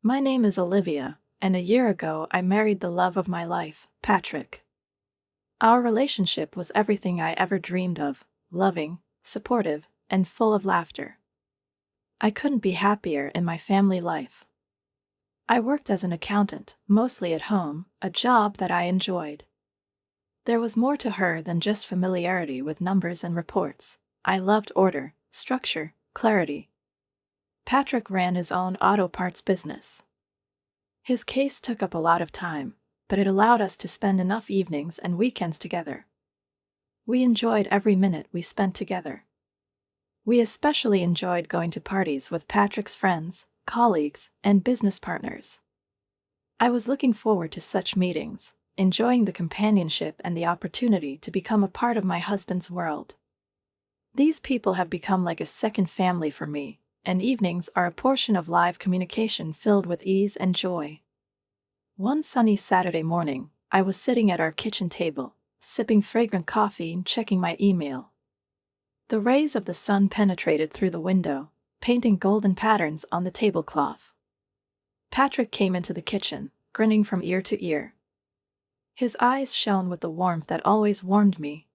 My name is Olivia, and a year ago I married the love of my life, Patrick. Our relationship was everything I ever dreamed of, loving, supportive, and full of laughter. I couldn't be happier in my family life. I worked as an accountant, mostly at home, a job that I enjoyed. There was more to her than just familiarity with numbers and reports. I loved order, structure, clarity. Patrick ran his own auto parts business. His case took up a lot of time, but it allowed us to spend enough evenings and weekends together. We enjoyed every minute we spent together. We especially enjoyed going to parties with Patrick's friends, colleagues, and business partners. I was looking forward to such meetings, enjoying the companionship and the opportunity to become a part of my husband's world. These people have become like a second family for me, and evenings are a portion of live communication filled with ease and joy. One sunny Saturday morning, I was sitting at our kitchen table, sipping fragrant coffee and checking my email. The rays of the sun penetrated through the window, painting golden patterns on the tablecloth. Patrick came into the kitchen, grinning from ear to ear. His eyes shone with the warmth that always warmed me.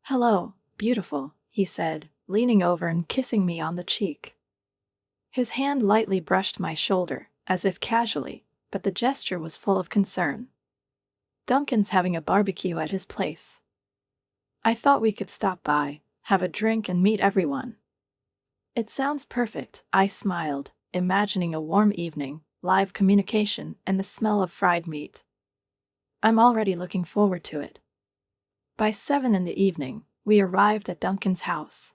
"Hello, beautiful," he said, leaning over and kissing me on the cheek. His hand lightly brushed my shoulder, as if casually, but the gesture was full of concern. "Duncan's having a barbecue at his place. I thought we could stop by, have a drink and meet everyone." "It sounds perfect," I smiled, imagining a warm evening, live communication, and the smell of fried meat. "I'm already looking forward to it." By 7 in the evening, we arrived at Duncan's house.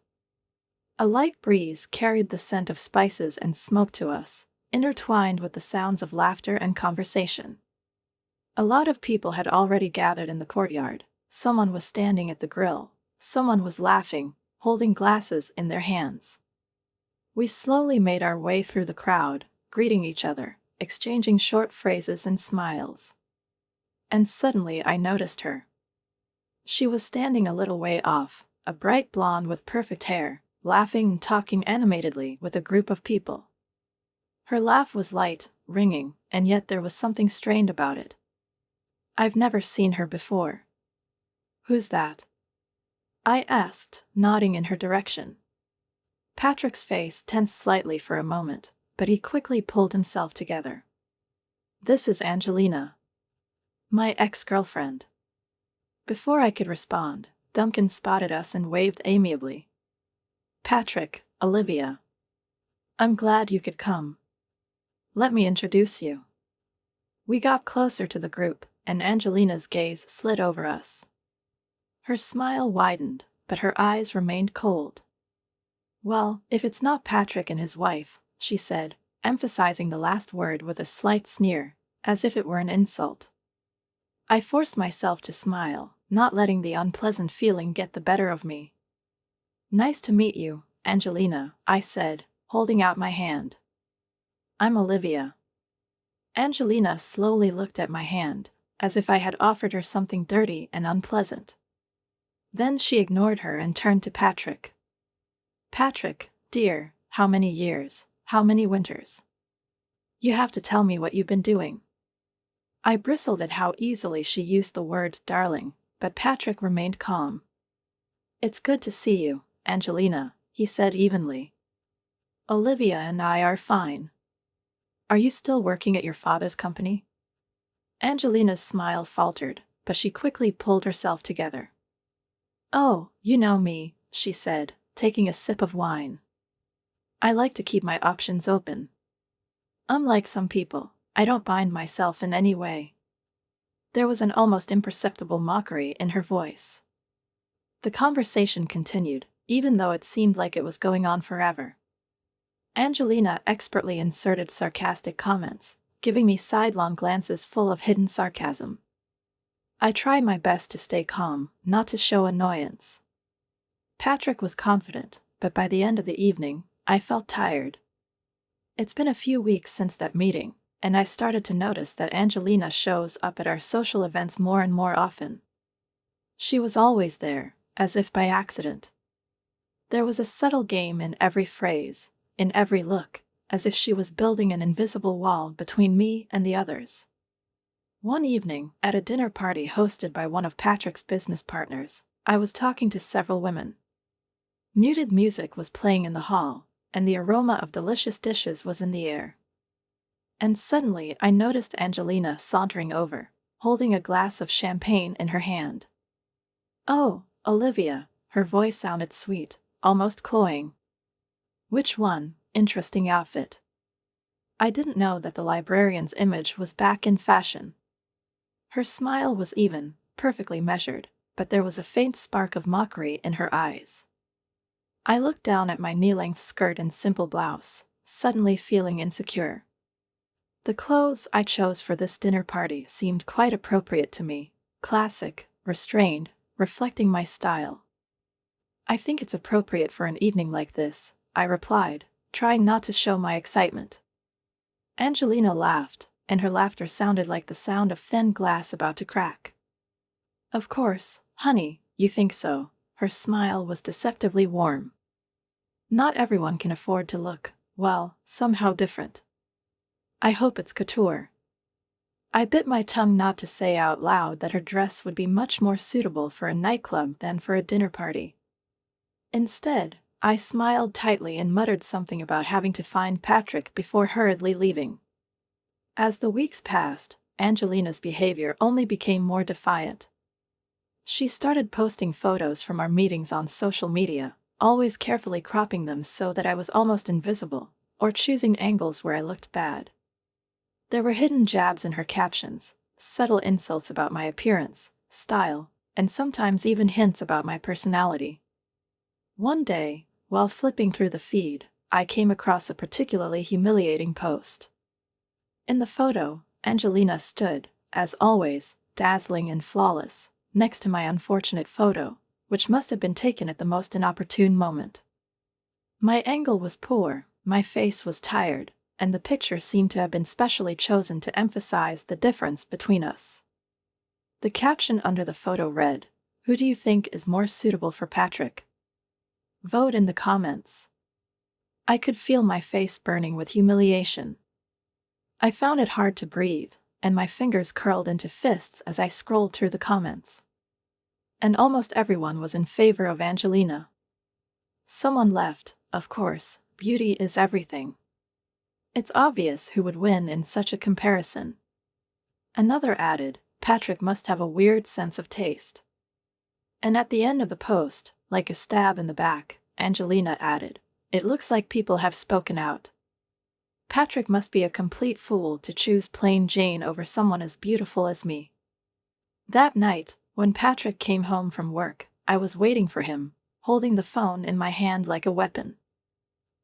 A light breeze carried the scent of spices and smoke to us, intertwined with the sounds of laughter and conversation. A lot of people had already gathered in the courtyard. Someone was standing at the grill. Someone was laughing, holding glasses in their hands. We slowly made our way through the crowd, greeting each other, exchanging short phrases and smiles. And suddenly I noticed her. She was standing a little way off, a bright blonde with perfect hair, laughing and talking animatedly with a group of people. Her laugh was light, ringing, and yet there was something strained about it. I've never seen her before. "Who's that?" I asked, nodding in her direction. Patrick's face tensed slightly for a moment, but he quickly pulled himself together. "This is Angelina. My ex-girlfriend." Before I could respond, Duncan spotted us and waved amiably. "Patrick, Olivia. I'm glad you could come. Let me introduce you." We got closer to the group, and Angelina's gaze slid over us. Her smile widened, but her eyes remained cold. "Well, if it's not Patrick and his wife," she said, emphasizing the last word with a slight sneer, as if it were an insult. I forced myself to smile, not letting the unpleasant feeling get the better of me. "Nice to meet you, Angelina," I said, holding out my hand. "I'm Olivia." Angelina slowly looked at my hand, as if I had offered her something dirty and unpleasant. Then she ignored her and turned to Patrick. "Patrick, dear, how many years, how many winters? You have to tell me what you've been doing." I bristled at how easily she used the word darling, but Patrick remained calm. "It's good to see you, Angelina," he said evenly. "Olivia and I are fine. Are you still working at your father's company?" Angelina's smile faltered, but she quickly pulled herself together. "Oh, you know me," she said, taking a sip of wine. "I like to keep my options open. Unlike some people, I don't bind myself in any way." There was an almost imperceptible mockery in her voice. The conversation continued, even though it seemed like it was going on forever. Angelina expertly inserted sarcastic comments, giving me sidelong glances full of hidden sarcasm. I tried my best to stay calm, not to show annoyance. Patrick was confident, but by the end of the evening, I felt tired. It's been a few weeks since that meeting, and I started to notice that Angelina shows up at our social events more and more often. She was always there, as if by accident. There was a subtle game in every phrase, in every look, as if she was building an invisible wall between me and the others. One evening, at a dinner party hosted by one of Patrick's business partners, I was talking to several women. Muted music was playing in the hall, and the aroma of delicious dishes was in the air. And suddenly I noticed Angelina sauntering over, holding a glass of champagne in her hand. "Oh, Olivia," her voice sounded sweet, almost cloying. "Which one? Interesting outfit." I didn't know that the librarian's image was back in fashion. Her smile was even, perfectly measured, but there was a faint spark of mockery in her eyes. I looked down at my knee-length skirt and simple blouse, suddenly feeling insecure. The clothes I chose for this dinner party seemed quite appropriate to me, classic, restrained, reflecting my style. "I think it's appropriate for an evening like this," I replied, trying not to show my excitement. Angelina laughed, and her laughter sounded like the sound of thin glass about to crack. "Of course, honey, you think so." Her smile was deceptively warm. "Not everyone can afford to look, well, somehow different. I hope it's couture." I bit my tongue not to say out loud that her dress would be much more suitable for a nightclub than for a dinner party. Instead, I smiled tightly and muttered something about having to find Patrick before hurriedly leaving. As the weeks passed, Angelina's behavior only became more defiant. She started posting photos from our meetings on social media, always carefully cropping them so that I was almost invisible, or choosing angles where I looked bad. There were hidden jabs in her captions, subtle insults about my appearance, style, and sometimes even hints about my personality. One day, while flipping through the feed, I came across a particularly humiliating post. In the photo, Angelina stood, as always, dazzling and flawless, next to my unfortunate photo, which must have been taken at the most inopportune moment. My angle was poor, my face was tired, and the picture seemed to have been specially chosen to emphasize the difference between us. The caption under the photo read, "Who do you think is more suitable for Patrick? Vote in the comments." I could feel my face burning with humiliation. I found it hard to breathe, and my fingers curled into fists as I scrolled through the comments. And almost everyone was in favor of Angelina. Someone left, "Of course, beauty is everything. It's obvious who would win in such a comparison." Another added, "Patrick must have a weird sense of taste." And at the end of the post, like a stab in the back, Angelina added, "It looks like people have spoken out. Patrick must be a complete fool to choose plain Jane over someone as beautiful as me." That night, when Patrick came home from work, I was waiting for him, holding the phone in my hand like a weapon.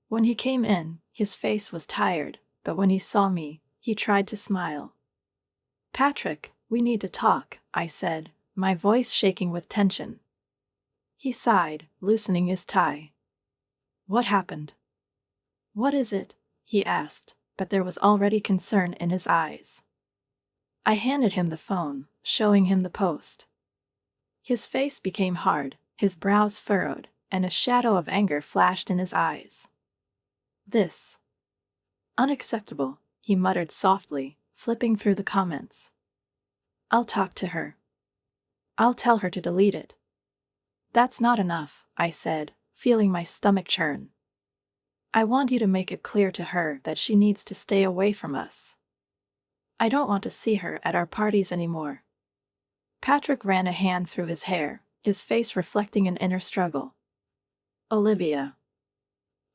When he came in, his face was tired, but when he saw me, he tried to smile. "Patrick, we need to talk," I said, my voice shaking with tension. He sighed, loosening his tie. "What happened?" "What is it?" he asked, but there was already concern in his eyes. I handed him the phone, showing him the post. His face became hard, his brows furrowed, and a shadow of anger flashed in his eyes. "This. Unacceptable," he muttered softly, flipping through the comments. "I'll talk to her. I'll tell her to delete it." "That's not enough," I said, feeling my stomach churn. "I want you to make it clear to her that she needs to stay away from us. I don't want to see her at our parties anymore." Patrick ran a hand through his hair, his face reflecting an inner struggle. "Olivia.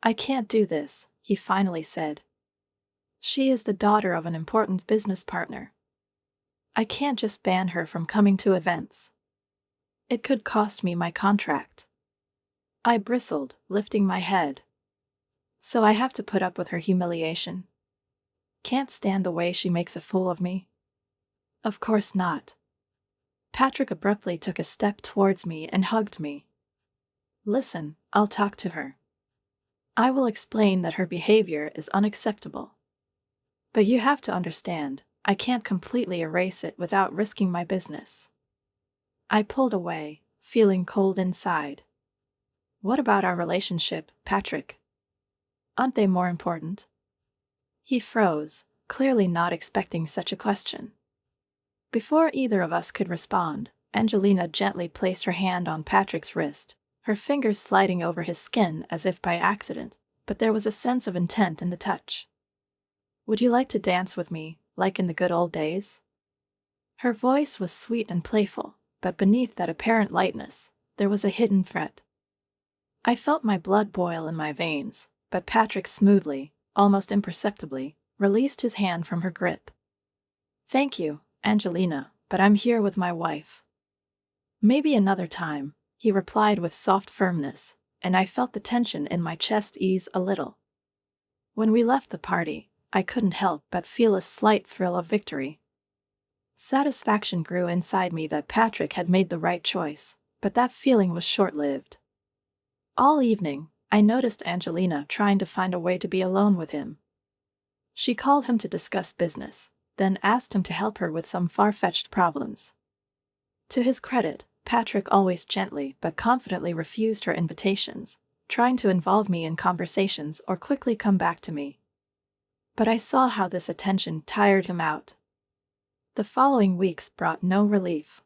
I can't do this," he finally said. "She is the daughter of an important business partner. I can't just ban her from coming to events. It could cost me my contract." I bristled, lifting my head. "So I have to put up with her humiliation? Can't stand the way she makes a fool of me?" "Of course not." Patrick abruptly took a step towards me and hugged me. "Listen, I'll talk to her. I will explain that her behavior is unacceptable. But you have to understand, I can't completely erase it without risking my business." I pulled away, feeling cold inside. What about our relationship, Patrick? Aren't they more important? He froze, clearly not expecting such a question. Before either of us could respond, Angelina gently placed her hand on Patrick's wrist, her fingers sliding over his skin as if by accident, but there was a sense of intent in the touch. "Would you like to dance with me, like in the good old days?" Her voice was sweet and playful, but beneath that apparent lightness, there was a hidden threat. I felt my blood boil in my veins, but Patrick smoothly, almost imperceptibly, released his hand from her grip. "Thank you, Angelina, but I'm here with my wife." "Maybe another time," he replied with soft firmness, and I felt the tension in my chest ease a little. When we left the party, I couldn't help but feel a slight thrill of victory. Satisfaction grew inside me that Patrick had made the right choice, but that feeling was short-lived. All evening, I noticed Angelina trying to find a way to be alone with him. She called him to discuss business, then asked him to help her with some far-fetched problems. To his credit, Patrick always gently but confidently refused her invitations, trying to involve me in conversations or quickly come back to me. But I saw how this attention tired him out. The following weeks brought no relief.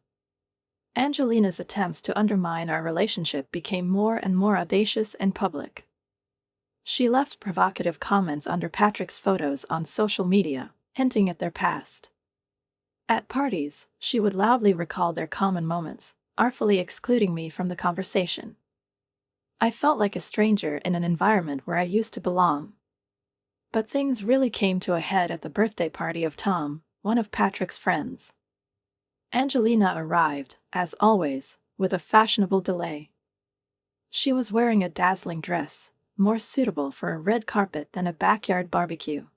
Angelina's attempts to undermine our relationship became more and more audacious and public. She left provocative comments under Patrick's photos on social media, hinting at their past. At parties, she would loudly recall their common moments, artfully excluding me from the conversation. I felt like a stranger in an environment where I used to belong. But things really came to a head at the birthday party of Tom, one of Patrick's friends. Angelina arrived, as always, with a fashionable delay. She was wearing a dazzling dress, more suitable for a red carpet than a backyard barbecue.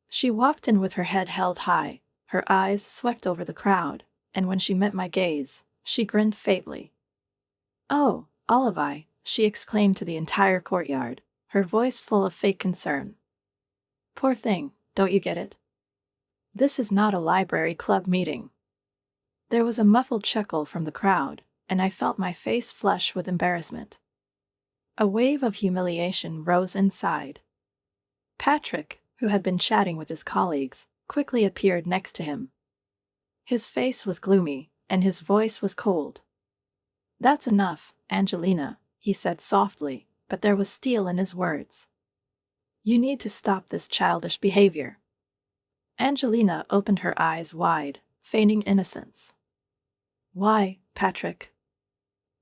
She walked in with her head held high, her eyes swept over the crowd, and when she met my gaze, she grinned faintly. "Oh, Olive," she exclaimed to the entire courtyard, her voice full of fake concern. "Poor thing, don't you get it? This is not a library club meeting." There was a muffled chuckle from the crowd, and I felt my face flush with embarrassment. A wave of humiliation rose inside. Patrick, who had been chatting with his colleagues, quickly appeared next to him. His face was gloomy, and his voice was cold. "That's enough, Angelina," he said softly, but there was steel in his words. "You need to stop this childish behavior." Angelina opened her eyes wide, feigning innocence. "Why, Patrick?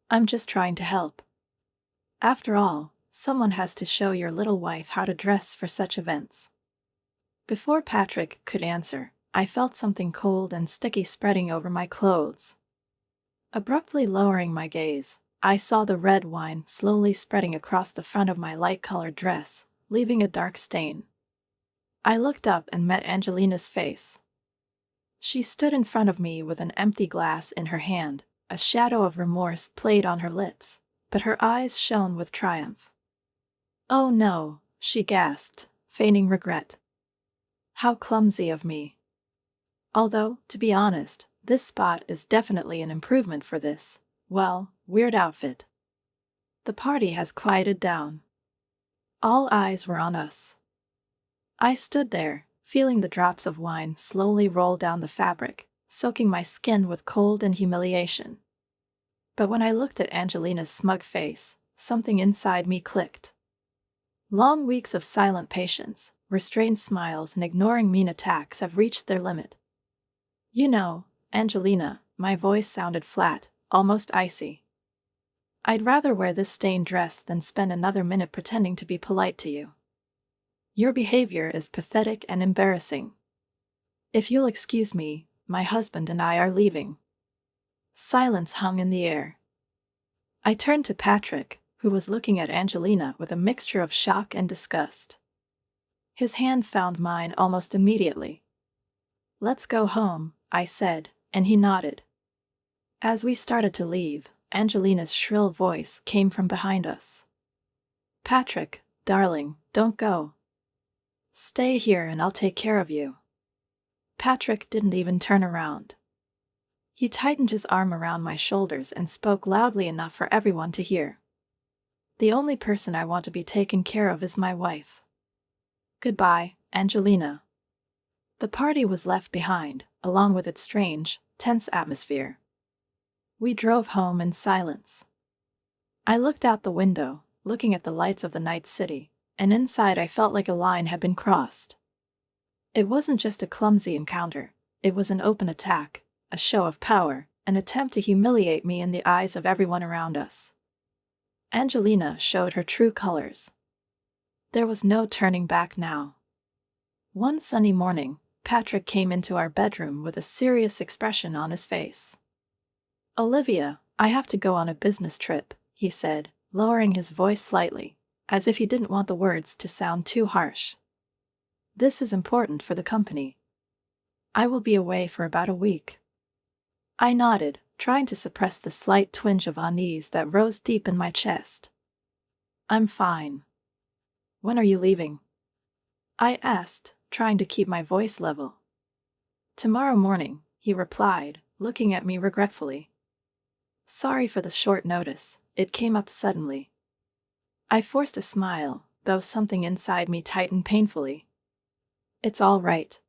I'm just trying to help. After all, someone has to show your little wife how to dress for such events." Before Patrick could answer, I felt something cold and sticky spreading over my clothes. Abruptly lowering my gaze, I saw the red wine slowly spreading across the front of my light-colored dress, leaving a dark stain. I looked up and met Angelina's face. She stood in front of me with an empty glass in her hand, a shadow of remorse played on her lips, but her eyes shone with triumph. "Oh no," she gasped, feigning regret. "How clumsy of me. Although, to be honest, this spot is definitely an improvement for this, well, weird outfit." The party has quieted down. All eyes were on us. I stood there, feeling the drops of wine slowly roll down the fabric, soaking my skin with cold and humiliation. But when I looked at Angelina's smug face, something inside me clicked. Long weeks of silent patience, restrained smiles and ignoring mean attacks have reached their limit. "You know, Angelina," my voice sounded flat, almost icy. "I'd rather wear this stained dress than spend another minute pretending to be polite to you. Your behavior is pathetic and embarrassing. If you'll excuse me, my husband and I are leaving." Silence hung in the air. I turned to Patrick, who was looking at Angelina with a mixture of shock and disgust. His hand found mine almost immediately. "Let's go home," I said, and he nodded. As we started to leave, Angelina's shrill voice came from behind us. "Patrick, darling, don't go. Stay here and I'll take care of you." Patrick didn't even turn around. He tightened his arm around my shoulders and spoke loudly enough for everyone to hear. "The only person I want to be taken care of is my wife. Goodbye, Angelina. The party was left behind, along with its strange, tense atmosphere. We drove home in silence. I looked out the window, looking at the lights of the night city, and inside I felt like a line had been crossed. It wasn't just a clumsy encounter, it was an open attack, a show of power, an attempt to humiliate me in the eyes of everyone around us. Angelina showed her true colors. There was no turning back now. One sunny morning, Patrick came into our bedroom with a serious expression on his face. "Olivia, I have to go on a business trip," he said, lowering his voice slightly, as if he didn't want the words to sound too harsh. "This is important for the company. I will be away for about a week." I nodded, trying to suppress the slight twinge of unease that rose deep in my chest. "I'm fine." "When are you leaving?" I asked, trying to keep my voice level. "Tomorrow morning," he replied, looking at me regretfully. "Sorry for the short notice, it came up suddenly." I forced a smile, though something inside me tightened painfully. "It's all right.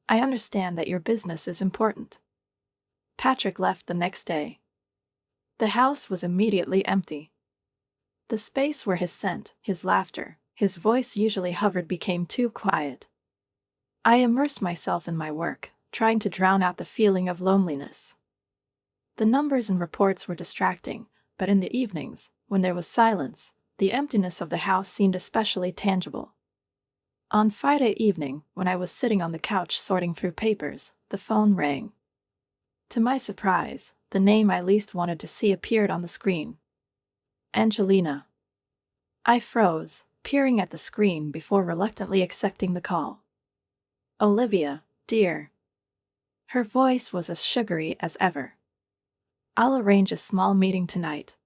I understand that your business is important." Patrick left the next day. The house was immediately empty. The space where his scent, his laughter, his voice usually hovered became too quiet. I immersed myself in my work, trying to drown out the feeling of loneliness. The numbers and reports were distracting, but in the evenings, when there was silence, the emptiness of the house seemed especially tangible. On Friday evening, when I was sitting on the couch sorting through papers, the phone rang. To my surprise, the name I least wanted to see appeared on the screen. Angelina. I froze, peering at the screen before reluctantly accepting the call. "Olivia, dear." Her voice was as sugary as ever. "I'll arrange a small meeting tonight.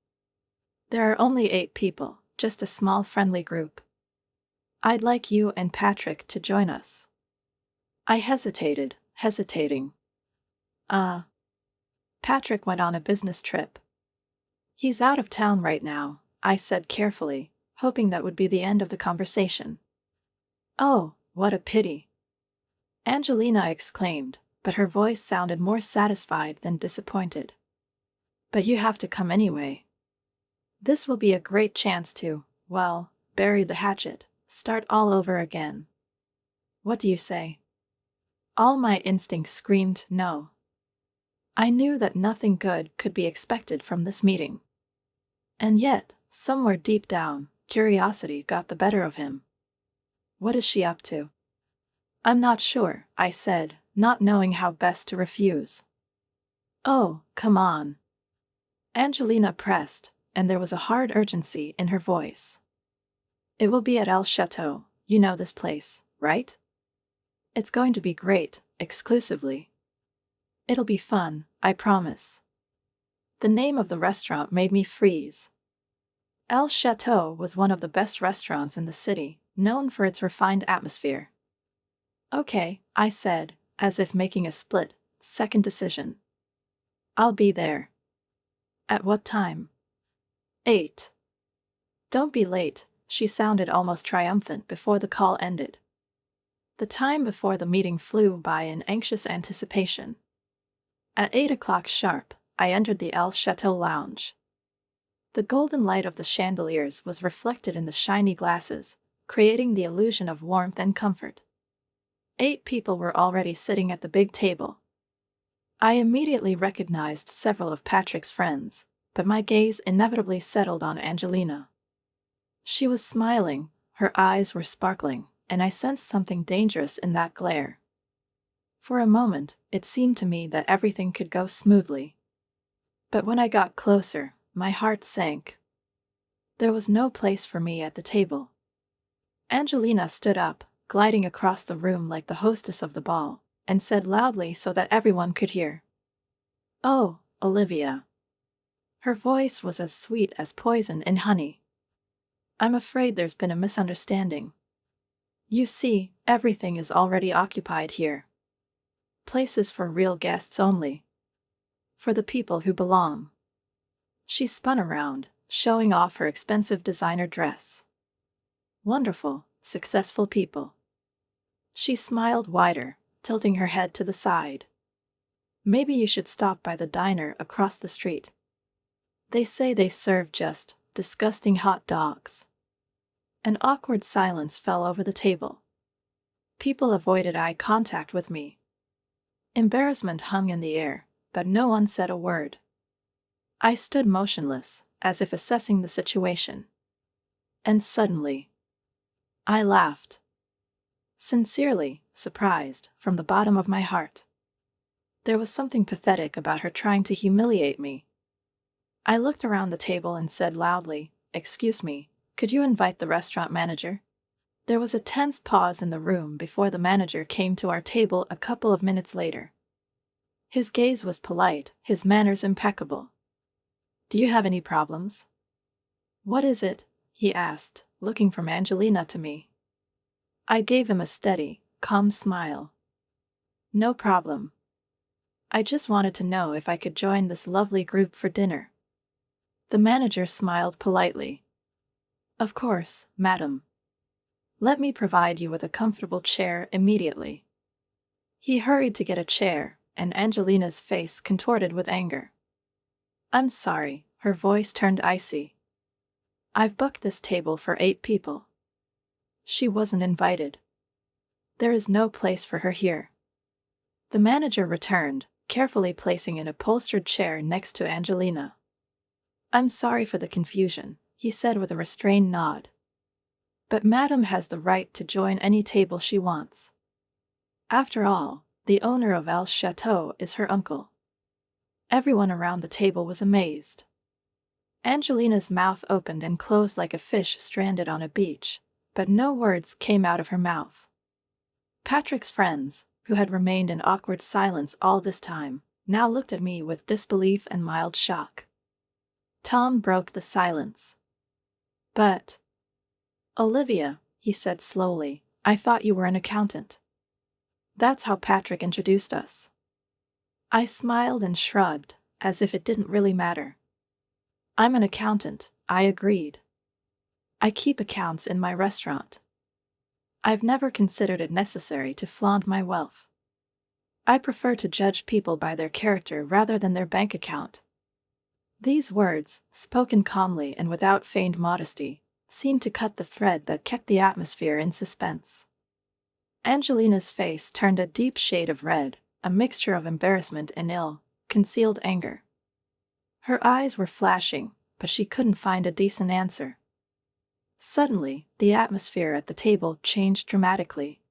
There are only 8 people, just a small friendly group. I'd like you and Patrick to join us." I hesitated, hesitating. Patrick went on a business trip. "He's out of town right now," I said carefully, hoping that would be the end of the conversation. "Oh, what a pity!" Angelina exclaimed, but her voice sounded more satisfied than disappointed. "But you have to come anyway. This will be a great chance to, well, bury the hatchet, start all over again. What do you say?" All my instincts screamed no. I knew that nothing good could be expected from this meeting. And yet, somewhere deep down, curiosity got the better of him. "What is she up to?" "I'm not sure," I said, not knowing how best to refuse. "Oh, come on." Angelina pressed, and there was a hard urgency in her voice. "It will be at El Chateau, you know this place, right? It's going to be great, exclusively. It'll be fun, I promise." The name of the restaurant made me freeze. El Chateau was one of the best restaurants in the city, known for its refined atmosphere. "Okay," I said, as if making a split-second decision. "I'll be there." "At what time?" 8. "Don't be late," she sounded almost triumphant before the call ended. The time before the meeting flew by in anxious anticipation. At 8 o'clock sharp, I entered the El Chateau lounge. The golden light of the chandeliers was reflected in the shiny glasses, creating the illusion of warmth and comfort. 8 people were already sitting at the big table. I immediately recognized several of Patrick's friends, but my gaze inevitably settled on Angelina. She was smiling, her eyes were sparkling, and I sensed something dangerous in that glare. For a moment, it seemed to me that everything could go smoothly. But when I got closer, my heart sank. There was no place for me at the table. Angelina stood up, gliding across the room like the hostess of the ball, and said loudly so that everyone could hear, "Oh, Olivia." Her voice was as sweet as poison in honey. "I'm afraid there's been a misunderstanding. You see, everything is already occupied here. Places for real guests only. For the people who belong." She spun around, showing off her expensive designer dress. "Wonderful, successful people. She smiled wider, tilting her head to the side. Maybe you should stop by the diner across the street. They say they serve just disgusting hot dogs. An awkward silence fell over the table. People avoided eye contact with me. Embarrassment hung in the air, but no one said a word. I stood motionless, as if assessing the situation. And suddenly, I laughed. Sincerely, surprised, from the bottom of my heart. There was something pathetic about her trying to humiliate me. I looked around the table and said loudly, "Excuse me, could you invite the restaurant manager?" There was a tense pause in the room before the manager came to our table a couple of minutes later. His gaze was polite, his manners impeccable. "Do you have any problems?" "What is it?" he asked, looking from Angelina to me. I gave him a steady, calm smile. "No problem. I just wanted to know if I could join this lovely group for dinner." The manager smiled politely. "Of course, madam. Let me provide you with a comfortable chair immediately." He hurried to get a chair, and Angelina's face contorted with anger. "I'm sorry," her voice turned icy. "I've booked this table for 8 people. She wasn't invited. There is no place for her here." The manager returned, carefully placing an upholstered chair next to Angelina. "I'm sorry for the confusion," he said with a restrained nod. "But Madame has the right to join any table she wants. After all, the owner of El's Chateau is her uncle." Everyone around the table was amazed. Angelina's mouth opened and closed like a fish stranded on a beach, but no words came out of her mouth. Patrick's friends, who had remained in awkward silence all this time, now looked at me with disbelief and mild shock. Tom broke the silence. "But, Olivia," he said slowly, "I thought you were an accountant." That's how Patrick introduced us. I smiled and shrugged, as if it didn't really matter. "I'm an accountant," I agreed. "I keep accounts in my restaurant. I've never considered it necessary to flaunt my wealth. I prefer to judge people by their character rather than their bank account." These words, spoken calmly and without feigned modesty, seemed to cut the thread that kept the atmosphere in suspense. Angelina's face turned a deep shade of red, a mixture of embarrassment and ill-concealed anger. Her eyes were flashing, but she couldn't find a decent answer. Suddenly, the atmosphere at the table changed dramatically.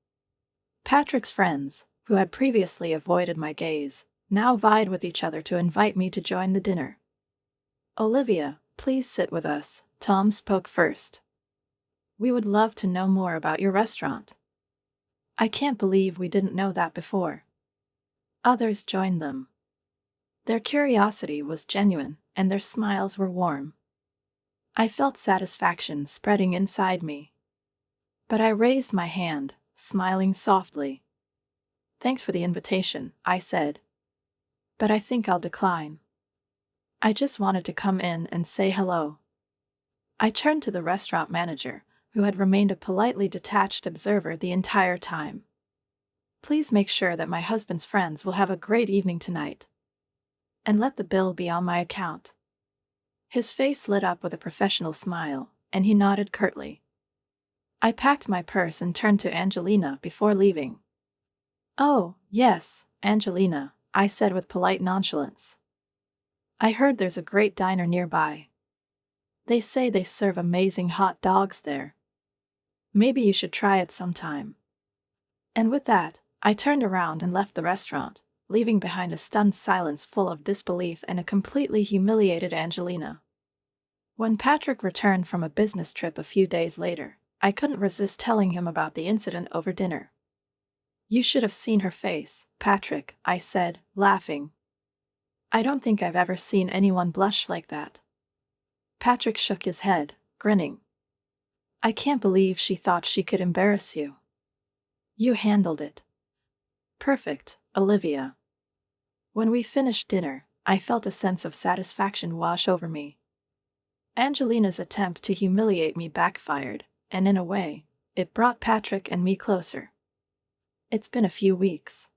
Patrick's friends, who had previously avoided my gaze, now vied with each other to invite me to join the dinner. "Olivia, please sit with us," Tom spoke first. "We would love to know more about your restaurant." "I can't believe we didn't know that before." Others joined them. Their curiosity was genuine, and their smiles were warm. I felt satisfaction spreading inside me. But I raised my hand, smiling softly. "Thanks for the invitation," I said. "But I think I'll decline. I just wanted to come in and say hello." I turned to the restaurant manager, who had remained a politely detached observer the entire time. "Please make sure that my husband's friends will have a great evening tonight. And let the bill be on my account." His face lit up with a professional smile, and he nodded curtly. I packed my purse and turned to Angelina before leaving. "Oh, yes, Angelina," I said with polite nonchalance. "I heard there's a great diner nearby. They say they serve amazing hot dogs there. Maybe you should try it sometime." And with that, I turned around and left the restaurant, leaving behind a stunned silence full of disbelief and a completely humiliated Angelina. When Patrick returned from a business trip a few days later, I couldn't resist telling him about the incident over dinner. "You should have seen her face, Patrick," I said, laughing. "I don't think I've ever seen anyone blush like that." Patrick shook his head, grinning. "I can't believe she thought she could embarrass you. You handled it perfect, Olivia." When we finished dinner, I felt a sense of satisfaction wash over me. Angelina's attempt to humiliate me backfired, and in a way, it brought Patrick and me closer. It's been a few weeks.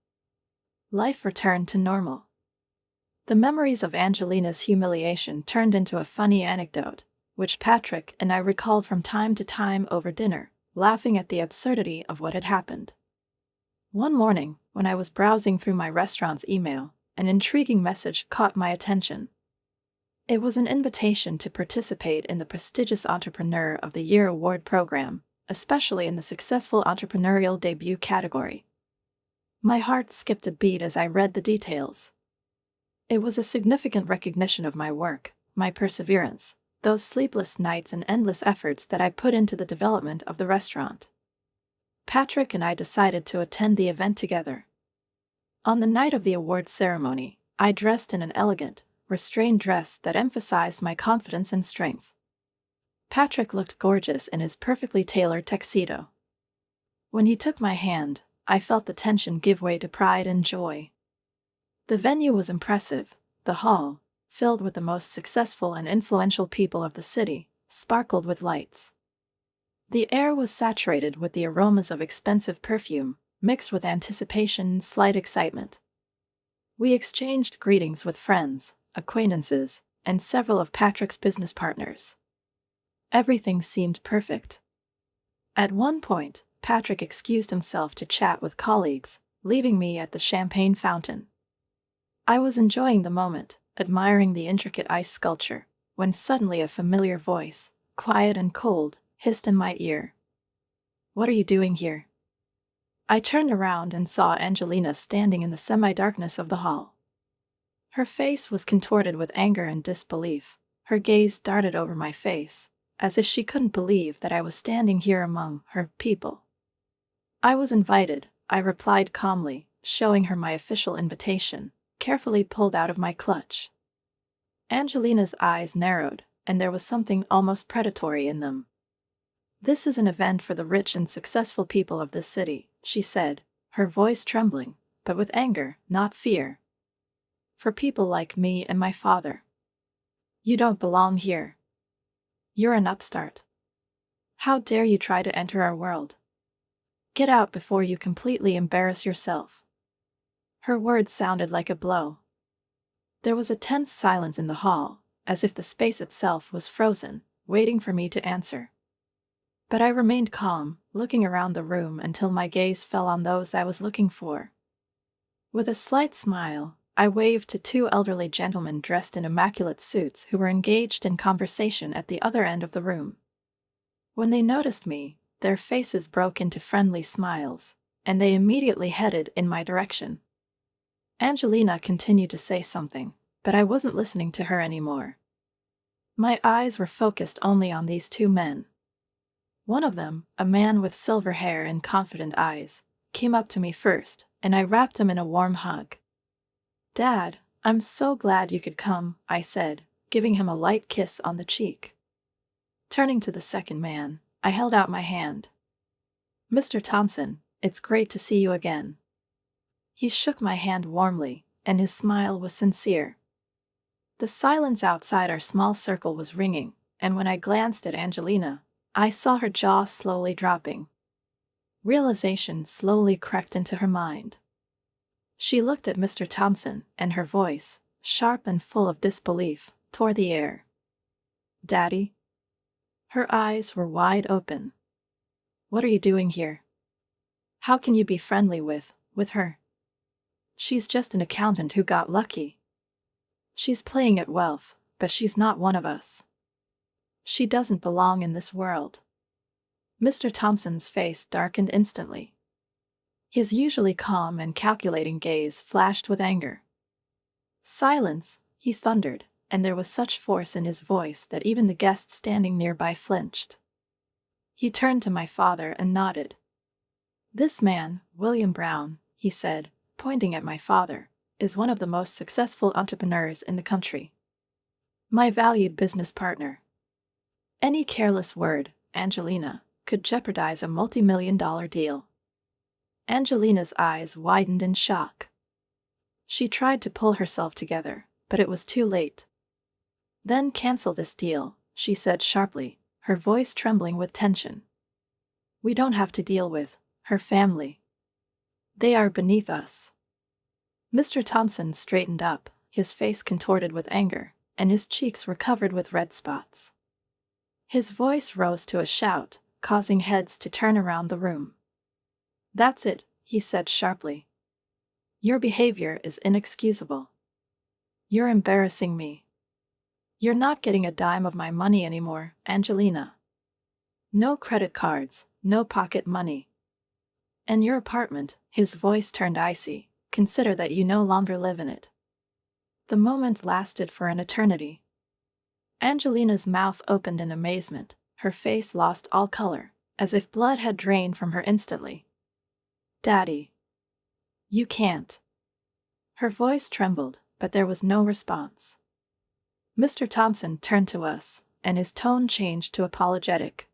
Life returned to normal. The memories of Angelina's humiliation turned into a funny anecdote, which Patrick and I recalled from time to time over dinner, laughing at the absurdity of what had happened. One morning, when I was browsing through my restaurant's email, an intriguing message caught my attention. It was an invitation to participate in the prestigious Entrepreneur of the Year award program, especially in the Successful Entrepreneurial Debut category. My heart skipped a beat as I read the details. It was a significant recognition of my work, my perseverance, those sleepless nights and endless efforts that I put into the development of the restaurant. Patrick and I decided to attend the event together. On the night of the awards ceremony, I dressed in an elegant, restrained dress that emphasized my confidence and strength. Patrick looked gorgeous in his perfectly tailored tuxedo. When he took my hand, I felt the tension give way to pride and joy. The venue was impressive. The hall, filled with the most successful and influential people of the city, sparkled with lights. The air was saturated with the aromas of expensive perfume, mixed with anticipation and slight excitement. We exchanged greetings with friends, acquaintances, and several of Patrick's business partners. Everything seemed perfect. At one point, Patrick excused himself to chat with colleagues, leaving me at the champagne fountain. I was enjoying the moment, admiring the intricate ice sculpture, when suddenly a familiar voice, quiet and cold, hissed in my ear. "What are you doing here?" I turned around and saw Angelina standing in the semi-darkness of the hall. Her face was contorted with anger and disbelief. Her gaze darted over my face, as if she couldn't believe that I was standing here among her people. "I was invited," I replied calmly, showing her my official invitation, carefully pulled out of my clutch. Angelina's eyes narrowed, and there was something almost predatory in them. "This is an event for the rich and successful people of this city," she said, her voice trembling, but with anger, not fear. "For people like me and my father. You don't belong here. You're an upstart. How dare you try to enter our world? Get out before you completely embarrass yourself." Her words sounded like a blow. There was a tense silence in the hall, as if the space itself was frozen, waiting for me to answer. But I remained calm, looking around the room until my gaze fell on those I was looking for. With a slight smile, I waved to two elderly gentlemen dressed in immaculate suits who were engaged in conversation at the other end of the room. When they noticed me, their faces broke into friendly smiles, and they immediately headed in my direction. Angelina continued to say something, but I wasn't listening to her anymore. My eyes were focused only on these two men. One of them, a man with silver hair and confident eyes, came up to me first, and I wrapped him in a warm hug. "Dad, I'm so glad you could come," I said, giving him a light kiss on the cheek. Turning to the second man, I held out my hand. "Mr. Thompson, it's great to see you again." He shook my hand warmly, and his smile was sincere. The silence outside our small circle was ringing, and when I glanced at Angelina, I saw her jaw slowly dropping. Realization slowly crept into her mind. She looked at Mr. Thompson, and her voice, sharp and full of disbelief, tore the air. "Daddy?" Her eyes were wide open. "What are you doing here? How can you be friendly with her? She's just an accountant who got lucky. She's playing at wealth, but she's not one of us. She doesn't belong in this world." Mr. Thompson's face darkened instantly. His usually calm and calculating gaze flashed with anger. "Silence," he thundered, and there was such force in his voice that even the guests standing nearby flinched. He turned to my father and nodded. "This man, William Brown," he said, pointing at my father, "is one of the most successful entrepreneurs in the country. My valued business partner. Any careless word, Angelina, could jeopardize a multi-million-dollar deal." Angelina's eyes widened in shock. She tried to pull herself together, but it was too late. "Then cancel this deal," she said sharply, her voice trembling with tension. "We don't have to deal with her family." They are beneath us. Mr. Thompson straightened up, his face contorted with anger, and his cheeks were covered with red spots. His voice rose to a shout, causing heads to turn around the room. "That's it," he said sharply. "Your behavior is inexcusable. You're embarrassing me. You're not getting a dime of my money anymore, Angelina. No credit cards, no pocket money. And your apartment," his voice turned icy, "consider that you no longer live in it." The moment lasted for an eternity. Angelina's mouth opened in amazement, her face lost all color, as if blood had drained from her instantly. "Daddy. You can't." Her voice trembled, but there was no response. Mr. Thompson turned to us, and his tone changed to apologetic.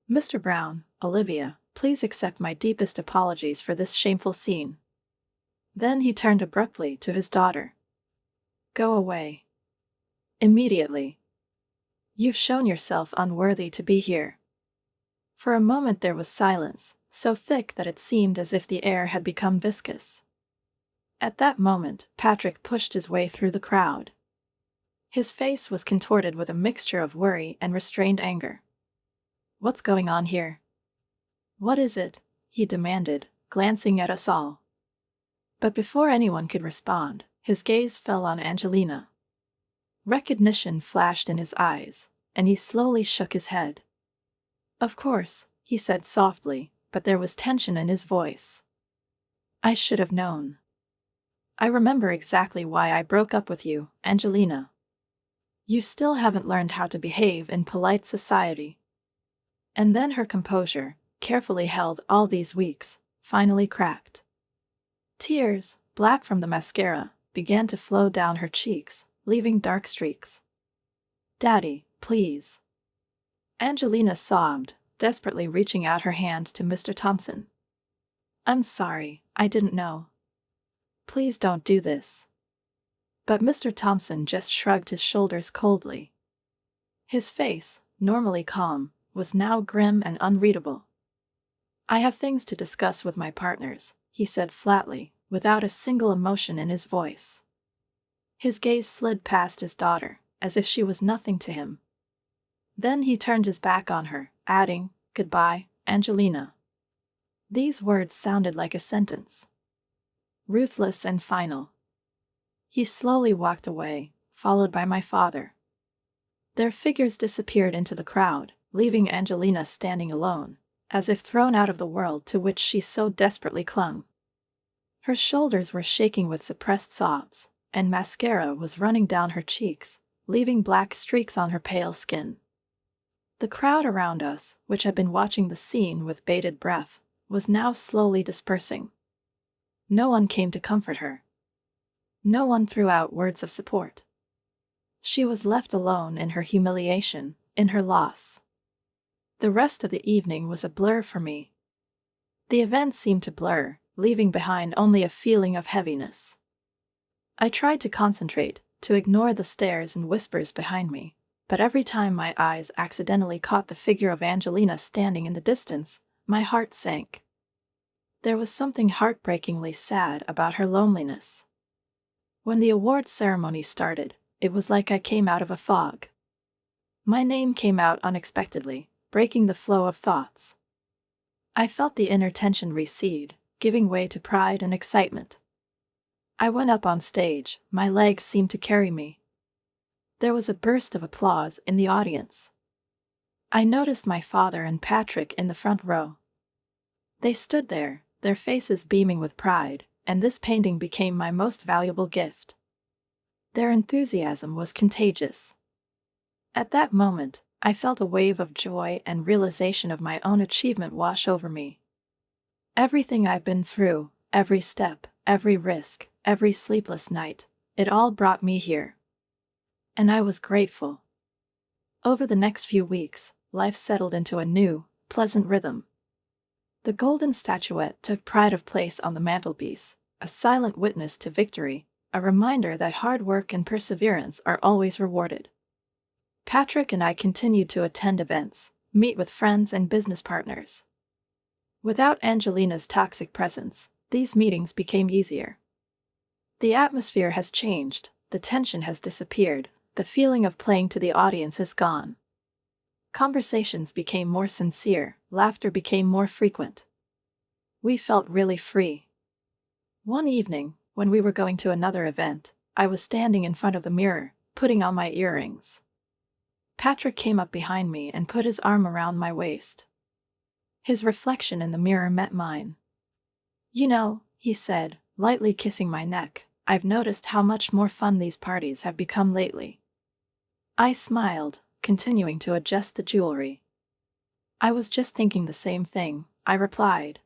"Mr. Brown, Olivia, please accept my deepest apologies for this shameful scene." Then he turned abruptly to his daughter. "Go away. Immediately. You've shown yourself unworthy to be here." For a moment there was silence, so thick that it seemed as if the air had become viscous. At that moment, Patrick pushed his way through the crowd. His face was contorted with a mixture of worry and restrained anger. "What's going on here? What is it?" he demanded, glancing at us all. But before anyone could respond, his gaze fell on Angelina. Recognition flashed in his eyes, and he slowly shook his head. "Of course," he said softly, but there was tension in his voice. "I should have known. I remember exactly why I broke up with you, Angelina. You still haven't learned how to behave in polite society." And then her composure, carefully held all these weeks, finally cracked. Tears, black from the mascara, began to flow down her cheeks, leaving dark streaks. "Daddy, please." Angelina sobbed, desperately reaching out her hands to Mr. Thompson. "I'm sorry, I didn't know. Please don't do this." But Mr. Thompson just shrugged his shoulders coldly. His face, normally calm, was now grim and unreadable. "I have things to discuss with my partners," he said flatly, without a single emotion in his voice. His gaze slid past his daughter, as if she was nothing to him. Then he turned his back on her, adding, "Goodbye, Angelina." These words sounded like a sentence. Ruthless and final. He slowly walked away, followed by my father. Their figures disappeared into the crowd, leaving Angelina standing alone, as if thrown out of the world to which she so desperately clung. Her shoulders were shaking with suppressed sobs, and mascara was running down her cheeks, leaving black streaks on her pale skin. The crowd around us, which had been watching the scene with bated breath, was now slowly dispersing. No one came to comfort her. No one threw out words of support. She was left alone in her humiliation, in her loss. The rest of the evening was a blur for me. The events seemed to blur, leaving behind only a feeling of heaviness. I tried to concentrate, to ignore the stares and whispers behind me, but every time my eyes accidentally caught the figure of Angelina standing in the distance, my heart sank. There was something heartbreakingly sad about her loneliness. When the awards ceremony started, it was like I came out of a fog. My name came out unexpectedly, breaking the flow of thoughts. I felt the inner tension recede, giving way to pride and excitement. I went up on stage, my legs seemed to carry me. There was a burst of applause in the audience. I noticed my father and Patrick in the front row. They stood there, their faces beaming with pride, and this painting became my most valuable gift. Their enthusiasm was contagious. At that moment, I felt a wave of joy and realization of my own achievement wash over me. Everything I've been through, every step, every risk, every sleepless night, it all brought me here. And I was grateful. Over the next few weeks, life settled into a new, pleasant rhythm. The golden statuette took pride of place on the mantelpiece, a silent witness to victory, a reminder that hard work and perseverance are always rewarded. Patrick and I continued to attend events, meet with friends and business partners. Without Angelina's toxic presence, These meetings became easier. The atmosphere has changed, the tension has disappeared, the feeling of playing to the audience is gone. Conversations became more sincere, laughter became more frequent. We felt really free. One evening, when we were going to another event, I was standing in front of the mirror, putting on my earrings. Patrick came up behind me and put his arm around my waist. His reflection in the mirror met mine. "You know," he said, lightly kissing my neck, "I've noticed how much more fun these parties have become lately." I smiled, continuing to adjust the jewelry. "I was just thinking the same thing," I replied.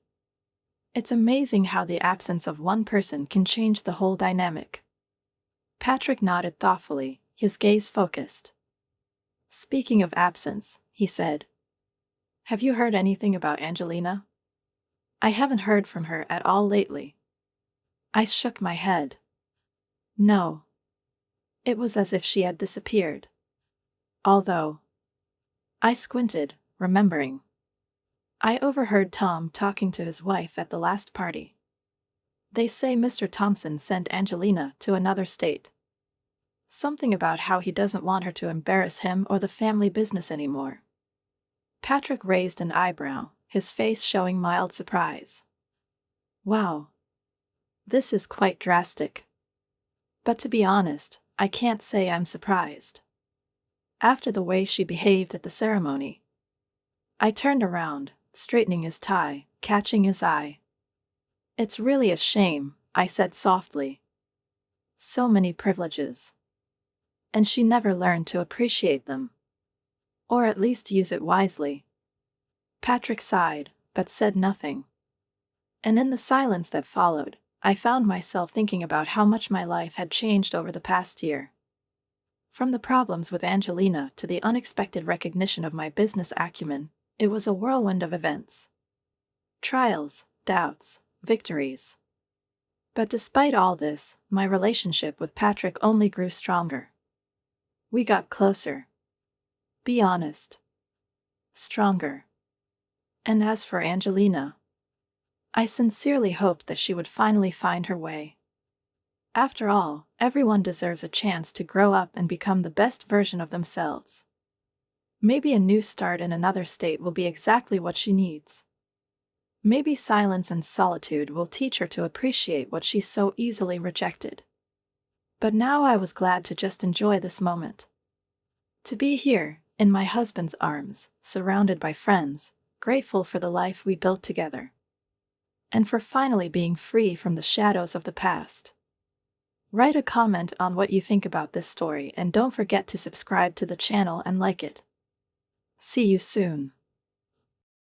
"It's amazing how the absence of one person can change the whole dynamic." Patrick nodded thoughtfully, his gaze focused. "Speaking of absence," he said, "have you heard anything about Angelina?" "I haven't heard from her at all lately." I shook my head. No. It was as if she had disappeared. Although I squinted, remembering. I overheard Tom talking to his wife at the last party. They say Mr. Thompson sent Angelina to another state. Something about how he doesn't want her to embarrass him or the family business anymore. Patrick raised an eyebrow, his face showing mild surprise. Wow. This is quite drastic. But to be honest, I can't say I'm surprised. After the way she behaved at the ceremony. I turned around, straightening his tie, catching his eye. "It's really a shame," I said softly. "So many privileges. And she never learned to appreciate them. Or at least use it wisely." Patrick sighed, but said nothing. And in the silence that followed, I found myself thinking about how much my life had changed over the past year. From the problems with Angelina to the unexpected recognition of my business acumen, it was a whirlwind of events. Trials, doubts, victories. But despite all this, my relationship with Patrick only grew stronger. We got closer. Be honest. Stronger. And as for Angelina, I sincerely hoped that she would finally find her way. After all, everyone deserves a chance to grow up and become the best version of themselves. Maybe a new start in another state will be exactly what she needs. Maybe silence and solitude will teach her to appreciate what she so easily rejected. But now I was glad to just enjoy this moment. To be here, in my husband's arms, surrounded by friends, grateful for the life we built together. And for finally being free from the shadows of the past. Write a comment on what you think about this story and don't forget to subscribe to the channel and like it. See you soon.